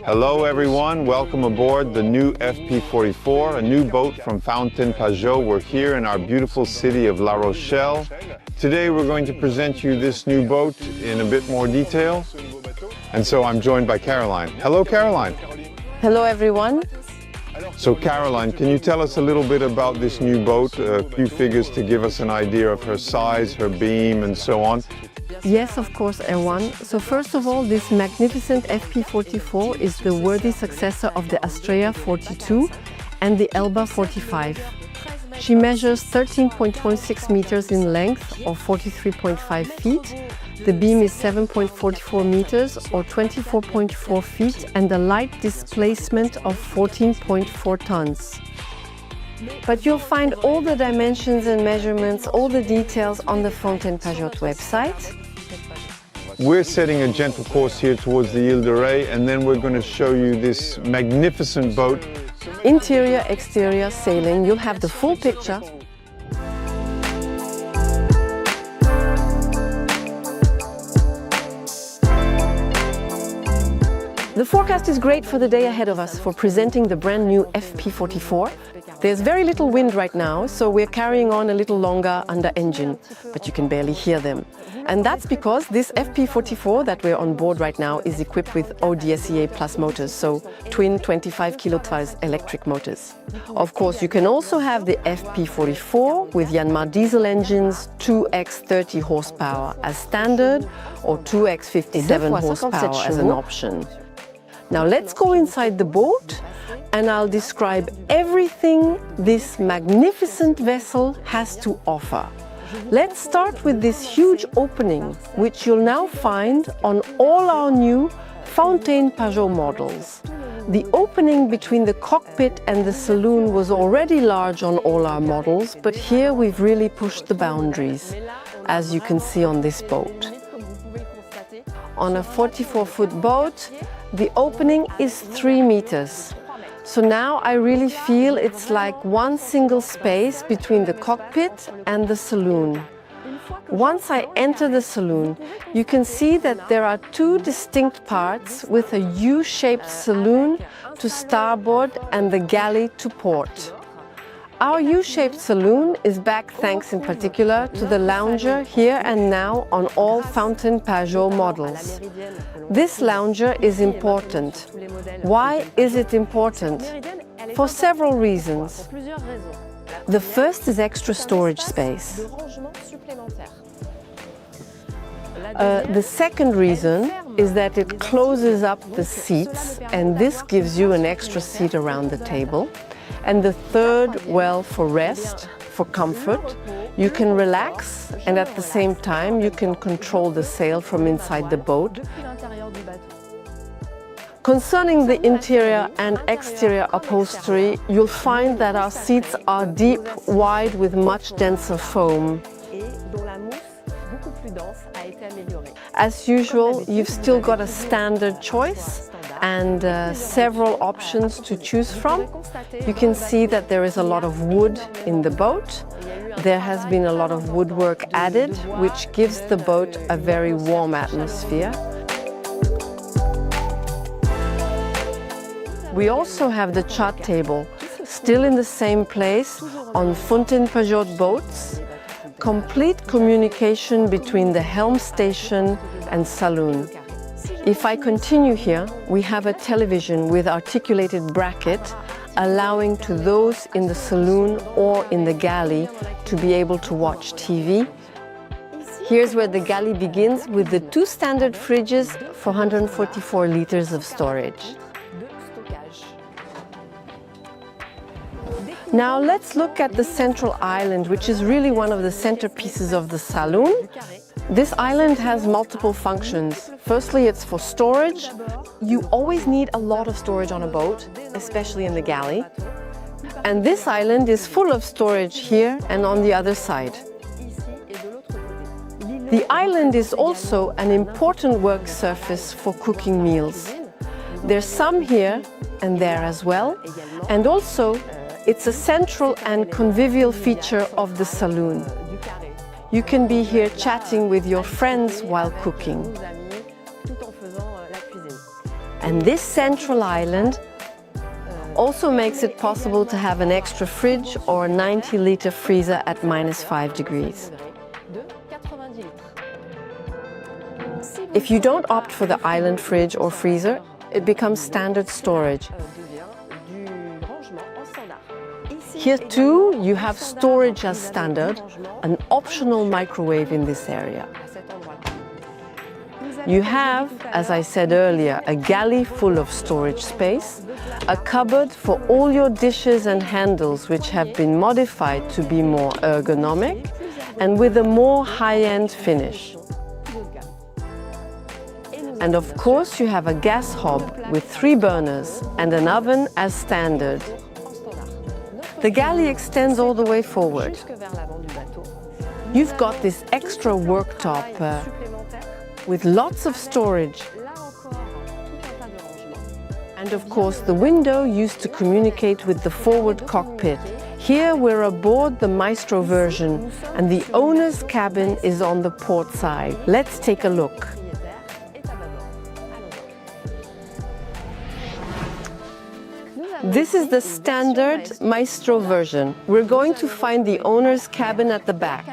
Hello everyone, welcome aboard the new FP44, a new boat from Fountaine, Pajot. We're here in our beautiful city of La Rochelle. Today we're going to present you this new boat in a bit more detail. And so I'm joined by Caroline. Hello Caroline. Hello everyone. So Caroline, can you tell us a little bit about this new boat, a few figures to give us an idea of her size, her beam and so on? Yes, of course, Erwan. So first of all, this magnificent FP44 is the worthy successor of the Astrea 42 and the Elba 45. She measures 13.16 meters in length or 43.5 feet. The beam is 7.44 meters or 24.4 feet and a light displacement of 14.4 tons. But you'll find all the dimensions and measurements, all the details on the Fountaine Pajot website. We're setting a gentle course here towards the Ile de Ré, and then we're going to show you this magnificent boat. Interior, exterior, sailing, you'll have the full picture. The forecast is great for the day ahead of us for presenting the brand new FP44. There's very little wind right now, so we're carrying on a little longer under engine, but you can barely hear them. And that's because this FP44 that we're on board right now is equipped with ODSEA Plus motors, so twin 25 kilowatts electric motors. Of course, you can also have the FP44 with Yanmar diesel engines, 2x30 horsepower as standard, or 2x57 horsepower as an option. Now let's go inside the boat and I'll describe everything this magnificent vessel has to offer. Let's start with this huge opening, which you'll now find on all our new Fountaine Pajot models. The opening between the cockpit and the saloon was already large on all our models, but here we've really pushed the boundaries, as you can see on this boat. On a 44-foot boat, the opening is 3 meters. So now I really feel it's like one single space between the cockpit and the saloon. Once I enter the saloon, you can see that there are two distinct parts with a U-shaped saloon to starboard and the galley to port. Our U-shaped saloon is back thanks in particular to the lounger here and now on all Fountaine Pajot models. This lounger is important. Why is it important? For several reasons. The first is extra storage space. The second reason is that it closes up the seats, and this gives you an extra seat around the table. And the third, well, for rest, for comfort. You can relax, and at the same time you can control the sail from inside the boat. Concerning the interior and exterior upholstery, you'll find that our seats are deep, wide with much denser foam. As usual, you've still got a standard choice and several options to choose from. You can see that there is a lot of wood in the boat. There has been a lot of woodwork added, which gives the boat a very warm atmosphere. We also have the chart table, still in the same place on Fountaine Pajot boats. Complete communication between the helm station and saloon. If I continue here, we have a television with articulated bracket, allowing to those in the saloon or in the galley to be able to watch TV. Here's where the galley begins with the two standard fridges for 144 liters of storage. Now let's look at the central island, which is really one of the centerpieces of the saloon. This island has multiple functions. Firstly, it's for storage. You always need a lot of storage on a boat, especially in the galley. And this island is full of storage here and on the other side. The island is also an important work surface for cooking meals. There's some here and there as well, and also it's a central and convivial feature of the saloon. You can be here chatting with your friends while cooking. And this central island also makes it possible to have an extra fridge or a 90-liter freezer at -5 degrees. If you don't opt for the island fridge or freezer, it becomes standard storage. Here too, you have storage as standard, an optional microwave in this area. You have, as I said earlier, a galley full of storage space, a cupboard for all your dishes and handles which have been modified to be more ergonomic and with a more high-end finish. And of course you have a gas hob with 3 burners and an oven as standard. The galley extends all the way forward. You've got this extra worktop with lots of storage. And of course the window used to communicate with the forward cockpit. Here we're aboard the Maestro version and the owner's cabin is on the port side. Let's take a look. This is the standard Maestro version. We're going to find the owner's cabin at the back.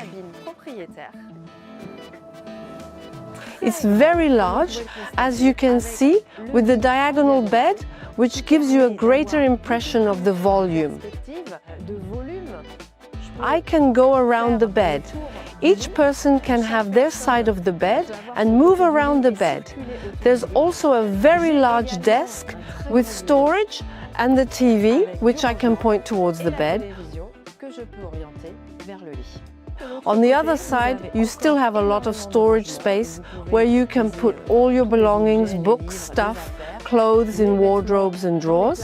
It's very large, as you can see, with the diagonal bed, which gives you a greater impression of the volume. I can go around the bed. Each person can have their side of the bed and move around the bed. There's also a very large desk with storage and the TV, which I can point towards the bed. On the other side, you still have a lot of storage space where you can put all your belongings, books, stuff, clothes in wardrobes and drawers.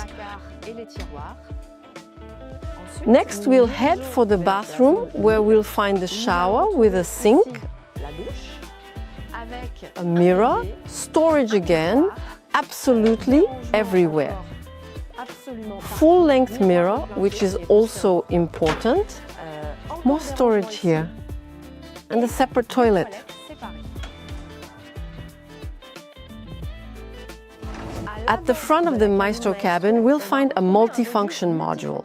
Next, we'll head for the bathroom, where we'll find the shower with a sink, a mirror, storage again, absolutely everywhere. Full-length mirror, which is also important. More storage here. And a separate toilet. At the front of the Maestro cabin, we'll find a multifunction module.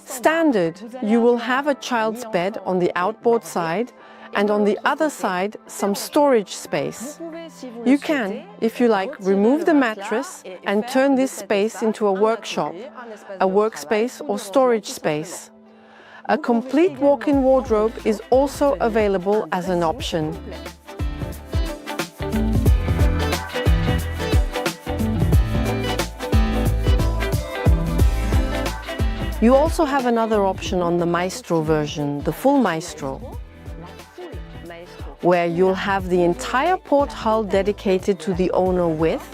Standard, you will have a child's bed on the outboard side and on the other side some storage space. You can, if you like, remove the mattress and turn this space into a workshop, a workspace or storage space. A complete walk-in wardrobe is also available as an option. You also have another option on the Maestro version, the full Maestro, where you'll have the entire port hull dedicated to the owner with,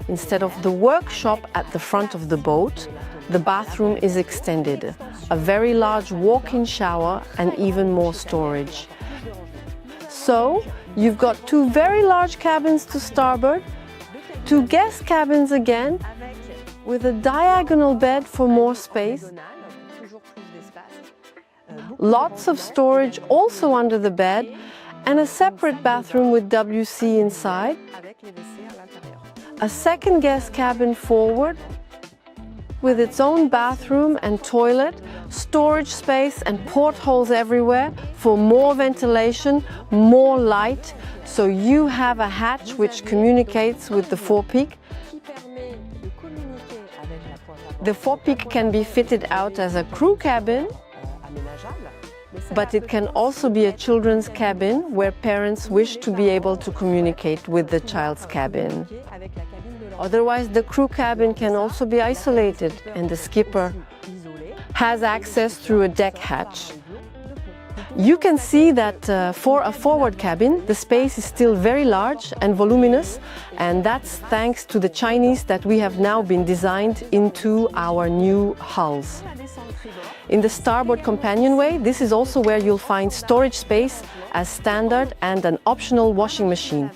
instead of the workshop at the front of the boat, the bathroom is extended, a very large walk-in shower and even more storage. So, you've got 2 very large cabins to starboard, 2 guest cabins again, with a diagonal bed for more space, lots of storage also under the bed, and a separate bathroom with WC inside, a second guest cabin forward, with its own bathroom and toilet, storage space and portholes everywhere for more ventilation, more light, so you have a hatch which communicates with the forepeak. The forepeak can be fitted out as a crew cabin, but it can also be a children's cabin where parents wish to be able to communicate with the child's cabin. Otherwise, the crew cabin can also be isolated and the skipper has access through a deck hatch. You can see that for a forward cabin, the space is still very large and voluminous, and that's thanks to the Chinese that we have now been designed into our new hulls. In the starboard companionway, this is also where you'll find storage space as standard and an optional washing machine.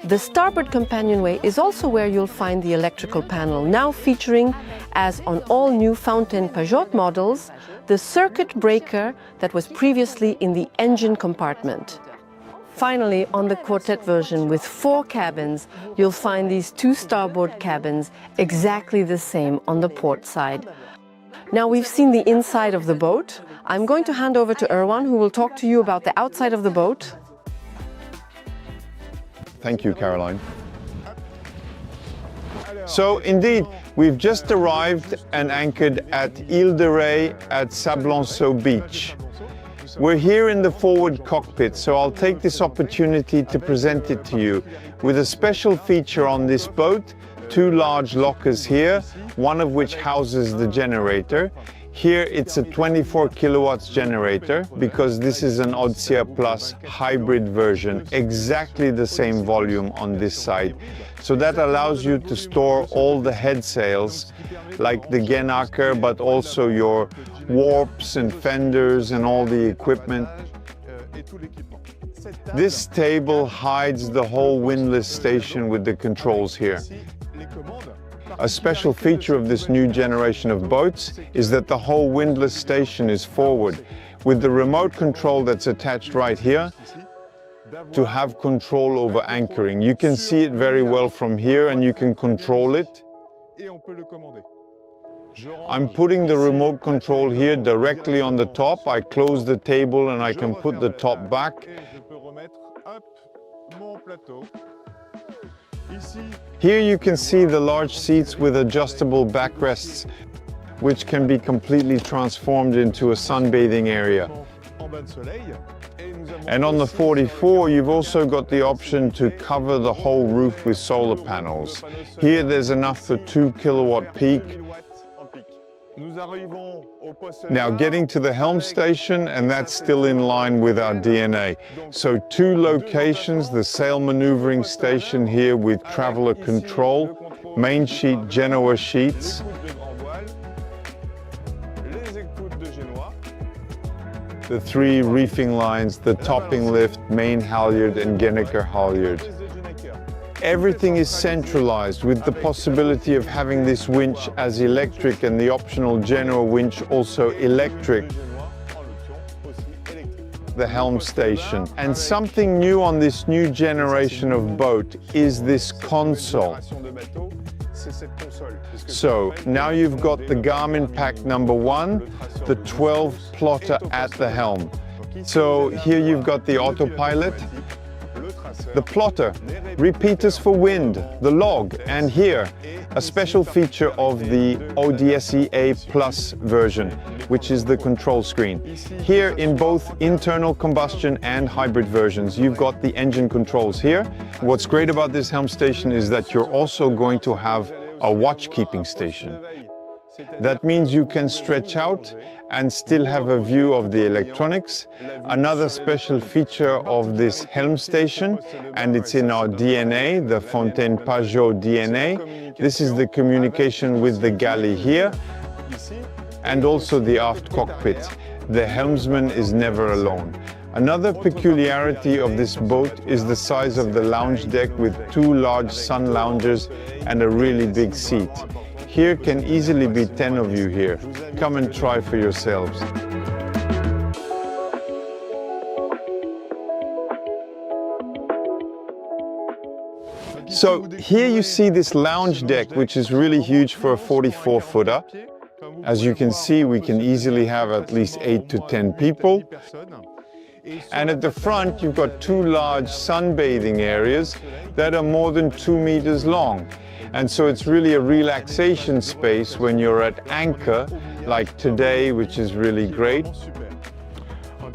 The starboard companionway is also where you'll find the electrical panel, now featuring, as on all new Fountaine Pajot models, the circuit breaker that was previously in the engine compartment. Finally, on the quartet version with 4 cabins, you'll find these 2 starboard cabins exactly the same on the port side. Now we've seen the inside of the boat. I'm going to hand over to Erwan, who will talk to you about the outside of the boat. Thank you, Caroline. So indeed, we've just arrived and anchored at Ile de Ré at Sablonceau Beach. We're here in the forward cockpit, so I'll take this opportunity to present it to you with a special feature on this boat, 2 large lockers here, one of which houses the generator. Here it's a 24 kilowatts generator because this is an Odsia Plus hybrid version, exactly the same volume on this side. So that allows you to store all the head sails like the Genaker, but also your warps and fenders and all the equipment. This table hides the whole windlass station with the controls here. A special feature of this new generation of boats is that the whole windlass station is forward, with the remote control that's attached right here to have control over anchoring. You can see it very well from here and you can control it. I'm putting the remote control here directly on the top. I close the table and I can put the top back. Here you can see the large seats with adjustable backrests, which can be completely transformed into a sunbathing area. And on the 44, you've also got the option to cover the whole roof with solar panels. Here there's enough for 2 kilowatt peak. Now getting to the helm station, and that's still in line with our DNA. So 2 locations, the sail maneuvering station here with traveler control, main sheet Genoa sheets, the 3 reefing lines, the topping lift, main halyard and Gennaker halyard. Everything is centralized with the possibility of having this winch as electric and the optional Genoa winch also electric. The helm station. And something new on this new generation of boat is this console. So now you've got the Garmin pack number 1, the 12 plotter at the helm. So here you've got the autopilot, the plotter, repeaters for wind, the log, and here a special feature of the ODSEA Plus version, which is the control screen. Here in both internal combustion and hybrid versions, you've got the engine controls here. What's great about this helm station is that you're also going to have a watch keeping station. That means you can stretch out and still have a view of the electronics. Another special feature of this helm station, and it's in our DNA, the Fountaine Pajot DNA. This is the communication with the galley here, and also the aft cockpit. The helmsman is never alone. Another peculiarity of this boat is the size of the lounge deck with 2 large sun loungers and a really big seat. Here can easily be 10 of you here. Come and try for yourselves. So here you see this lounge deck, which is really huge for a 44-footer. As you can see, we can easily have at least 8 to 10 people. And at the front, you've got 2 large sunbathing areas that are more than 2 meters long. And so it's really a relaxation space when you're at anchor, like today, which is really great.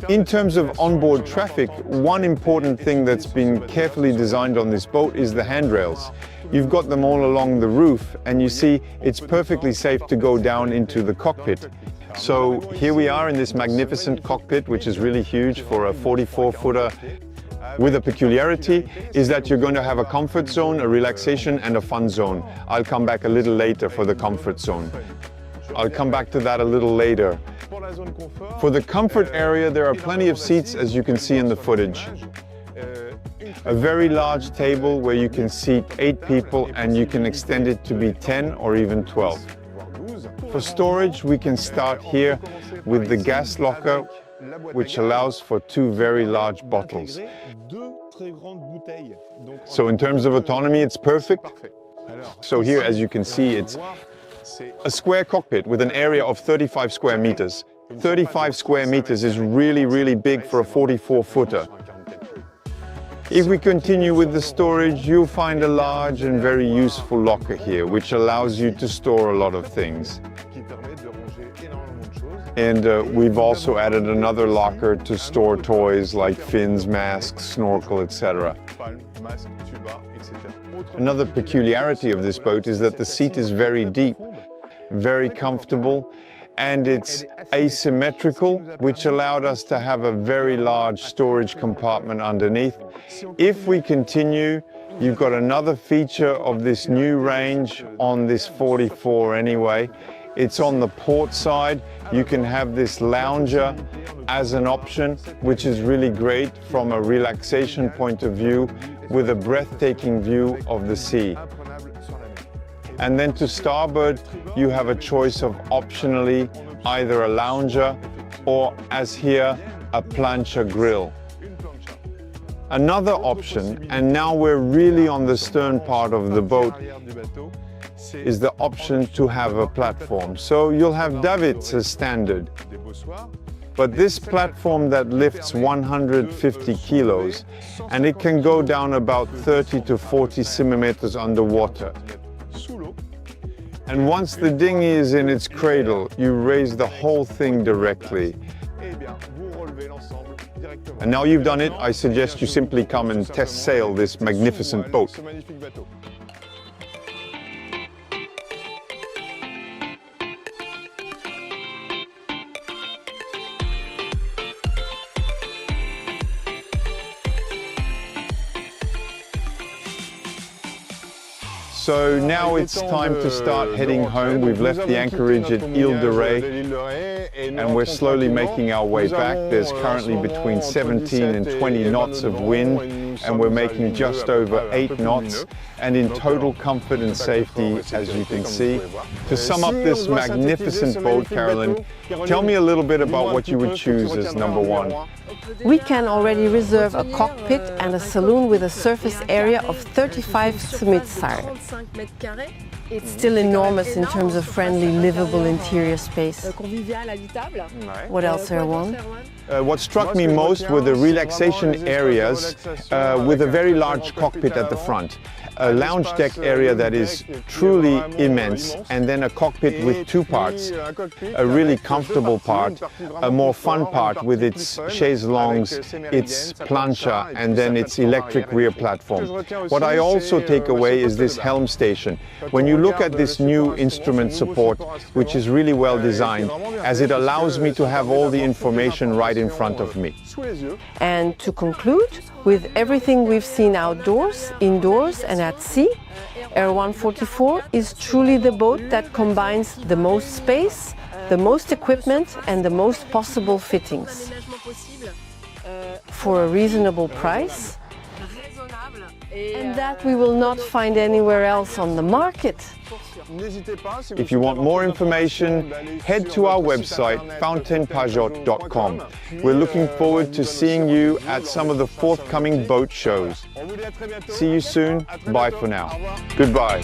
In terms of onboard traffic, one important thing that's been carefully designed on this boat is the handrails. You've got them all along the roof, and you see it's perfectly safe to go down into the cockpit. So here we are in this magnificent cockpit, which is really huge for a 44-footer. With a peculiarity is that you're going to have a comfort zone, a relaxation and a fun zone. I'll come back a little later for the comfort zone. I'll come back to that a little later. For the comfort area, there are plenty of seats, as you can see in the footage. A very large table where you can seat 8 people, and you can extend it to be 10 or even 12. For storage, we can start here with the gas locker which allows for 2 very large bottles. So in terms of autonomy, it's perfect. So here, as you can see, it's a square cockpit with an area of 35 square meters. 35 square meters is really, really big for a 44-footer. If we continue with the storage, you'll find a large and very useful locker here, which allows you to store a lot of things. And we've also added another locker to store toys like fins, masks, snorkel, etc. Another peculiarity of this boat is that the seat is very deep, very comfortable, and it's asymmetrical, which allowed us to have a very large storage compartment underneath. If we continue, you've got another feature of this new range on this 44 anyway. It's on the port side. You can have this lounger as an option, which is really great from a relaxation point of view, with a breathtaking view of the sea. And then to starboard, you have a choice of optionally either a lounger or, as here, a plancha grill. Another option, and now we're really on the stern part of the boat, is the option to have a platform. So you'll have davits as standard. But this platform that lifts 150 kilos, and it can go down about 30 to 40 centimeters underwater. And once the dinghy is in its cradle, you raise the whole thing directly. And now you've done it, I suggest you simply come and test sail this magnificent boat. So now it's time to start heading home. We've left the anchorage at Ile de Ré and we're slowly making our way back. There's currently between 17 and 20 knots of wind and we're making just over 8 knots and in total comfort and safety, as you can see. To sum up this magnificent boat, Carolyn, tell me a little bit about what you would choose as number one. We can already reserve a cockpit and a saloon with a surface area of 35 smitsar. It's still enormous in terms of friendly, livable interior space. What else, Erwan? What struck me most were the relaxation areas with a very large cockpit at the front. A lounge deck area that is truly immense, and then a cockpit with 2 parts. A really comfortable part, a more fun part with its chaise longues, its plancha, and then its electric rear platform. What I also take away is this helm station. When you look at this new instrument support, which is really well designed, as it allows me to have all the information right in front of me. And to conclude, with everything we've seen outdoors, indoors and at sea, Erwan 44 is truly the boat that combines the most space, the most equipment and the most possible fittings. For a reasonable price, and that we will not find anywhere else on the market. If you want more information, head to our website, fountainepajot.com. We're looking forward to seeing you at some of the forthcoming boat shows. See you soon. Bye for now. Goodbye.